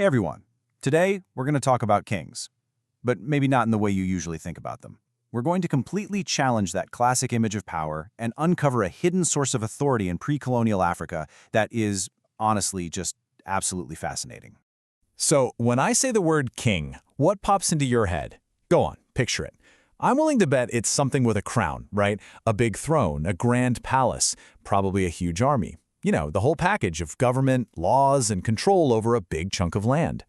Hey everyone. Today, we're going to talk about kings, but maybe not in the way you usually think about them. We're going to completely challenge that classic image of power and uncover a hidden source of authority in pre-colonial Africa that is, honestly, just absolutely fascinating. So, when I say the word king, what pops into your head? Go on, picture it. I'm willing to bet it's something with a crown, right? A big throne, a grand palace, probably a huge army. You know, the whole package of government, laws, and control over a big chunk of land.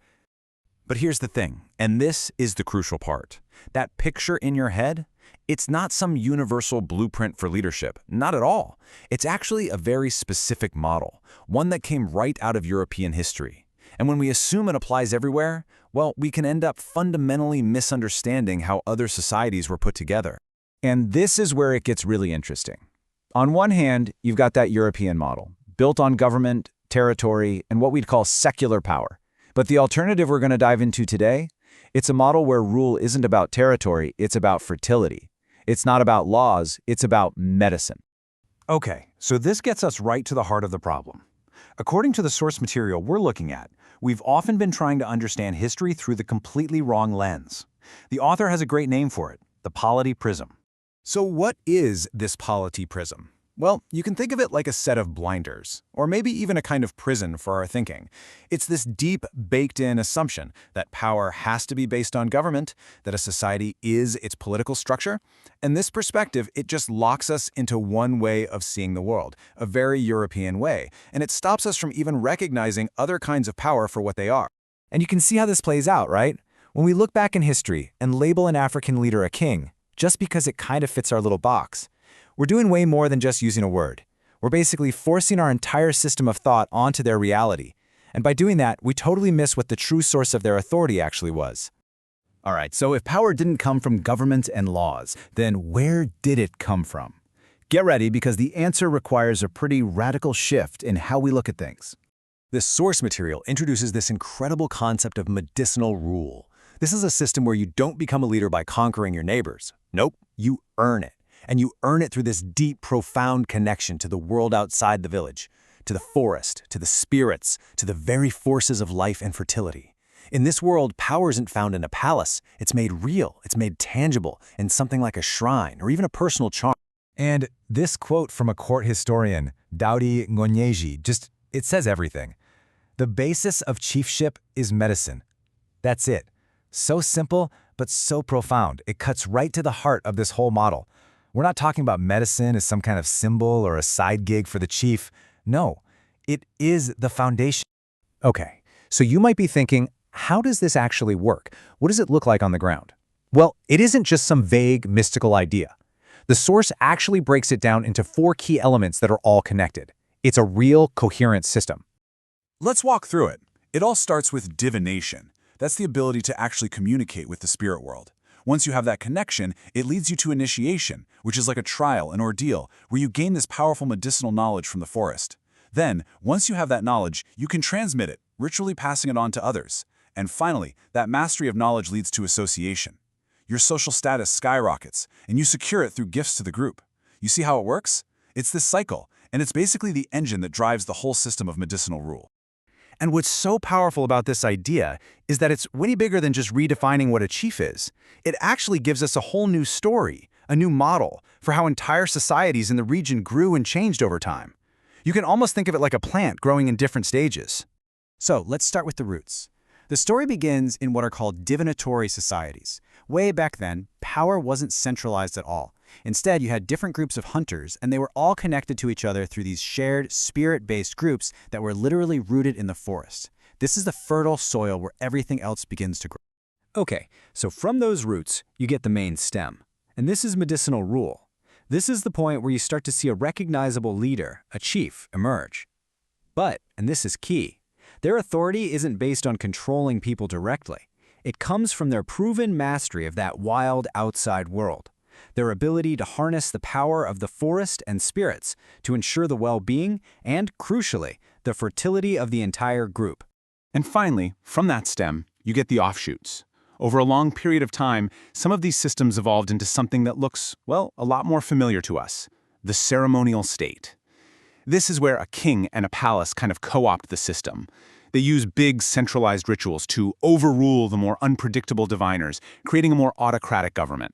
But here's the thing, and this is the crucial part. That picture in your head, it's not some universal blueprint for leadership, not at all. It's actually a very specific model, one that came right out of European history. And when we assume it applies everywhere, well, we can end up fundamentally misunderstanding how other societies were put together. And this is where it gets really interesting. On one hand, you've got that European model, built on government, territory, and what we'd call secular power. But the alternative we're going to dive into today, it's a model where rule isn't about territory, it's about fertility. It's not about laws, it's about medicine. Okay, so this gets us right to the heart of the problem. According to the source material we're looking at, we've often been trying to understand history through the completely wrong lens. The author has a great name for it, the polity prism. So what is this polity prism? Well, you can think of it like a set of blinders, or maybe even a kind of prison for our thinking. It's this deep, baked-in assumption that power has to be based on government, that a society is its political structure, and this perspective, it just locks us into one way of seeing the world, a very European way, and it stops us from even recognizing other kinds of power for what they are. And you can see how this plays out, right? When we look back in history and label an African leader a king, just because it kind of fits our little box, we're doing way more than just using a word. We're basically forcing our entire system of thought onto their reality. And by doing that, we totally miss what the true source of their authority actually was. All right, so if power didn't come from government and laws, then where did it come from? Get ready, because the answer requires a pretty radical shift in how we look at things. This source material introduces this incredible concept of medicinal rule. This is a system where you don't become a leader by conquering your neighbors. Nope, you earn it. And you earn it through this deep, profound connection to the world outside the village, to the forest, to the spirits, to the very forces of life and fertility. In this world, power isn't found in a palace. It's made real, it's made tangible, in something like a shrine or even a personal charm. And this quote from a court historian, Daudi Ngonyeji, it says everything. The basis of chiefship is medicine. That's it. So simple, but so profound. It cuts right to the heart of this whole model. We're not talking about medicine as some kind of symbol or a side gig for the chief. No, it is the foundation. Okay, so you might be thinking, how does this actually work? What does it look like on the ground? Well, it isn't just some vague, mystical idea. The source actually breaks it down into 4 key elements that are all connected. It's a real, coherent system. Let's walk through it. It all starts with divination. That's the ability to actually communicate with the spirit world. Once you have that connection, it leads you to initiation, which is like a trial, an ordeal, where you gain this powerful medicinal knowledge from the forest. Then, once you have that knowledge, you can transmit it, ritually passing it on to others. And finally, that mastery of knowledge leads to association. Your social status skyrockets, and you secure it through gifts to the group. You see how it works? It's this cycle, and it's basically the engine that drives the whole system of medicinal rule. And what's so powerful about this idea is that it's way bigger than just redefining what a chief is. It actually gives us a whole new story, a new model for how entire societies in the region grew and changed over time. You can almost think of it like a plant growing in different stages. So let's start with the roots. The story begins in what are called divinatory societies. Way back then, power wasn't centralized at all. Instead, you had different groups of hunters, and they were all connected to each other through these shared, spirit-based groups that were literally rooted in the forest. This is the fertile soil where everything else begins to grow. Okay, so from those roots, you get the main stem. And this is medicinal rule. This is the point where you start to see a recognizable leader, a chief, emerge. But, and this is key, their authority isn't based on controlling people directly. It comes from their proven mastery of that wild outside world. Their ability to harness the power of the forest and spirits to ensure the well-being and, crucially, the fertility of the entire group. And finally, from that stem, you get the offshoots. Over a long period of time, some of these systems evolved into something that looks, well, a lot more familiar to us, the ceremonial state. This is where a king and a palace kind of co-opt the system. They use big, centralized rituals to overrule the more unpredictable diviners, creating a more autocratic government.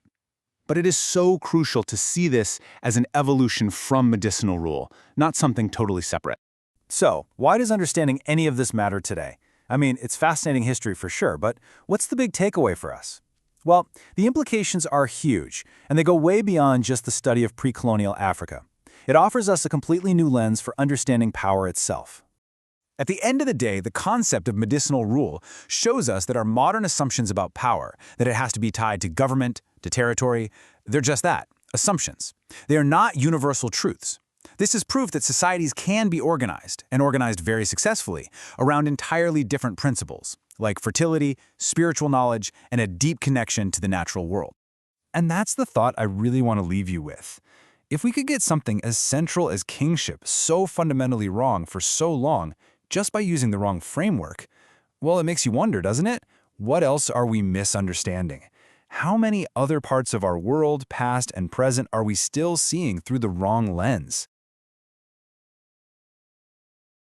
But it is so crucial to see this as an evolution from medicinal rule, not something totally separate. So, why does understanding any of this matter today? I mean, it's fascinating history for sure, but what's the big takeaway for us? Well, the implications are huge, and they go way beyond just the study of pre-colonial Africa. It offers us a completely new lens for understanding power itself. At the end of the day, the concept of medicinal rule shows us that our modern assumptions about power, that it has to be tied to government, to territory, they're just that, assumptions. They are not universal truths. This is proof that societies can be organized, and organized very successfully, around entirely different principles, like fertility, spiritual knowledge, and a deep connection to the natural world. And that's the thought I really want to leave you with. If we could get something as central as kingship so fundamentally wrong for so long, just by using the wrong framework, well, it makes you wonder, doesn't it? What else are we misunderstanding? How many other parts of our world, past and present, are we still seeing through the wrong lens?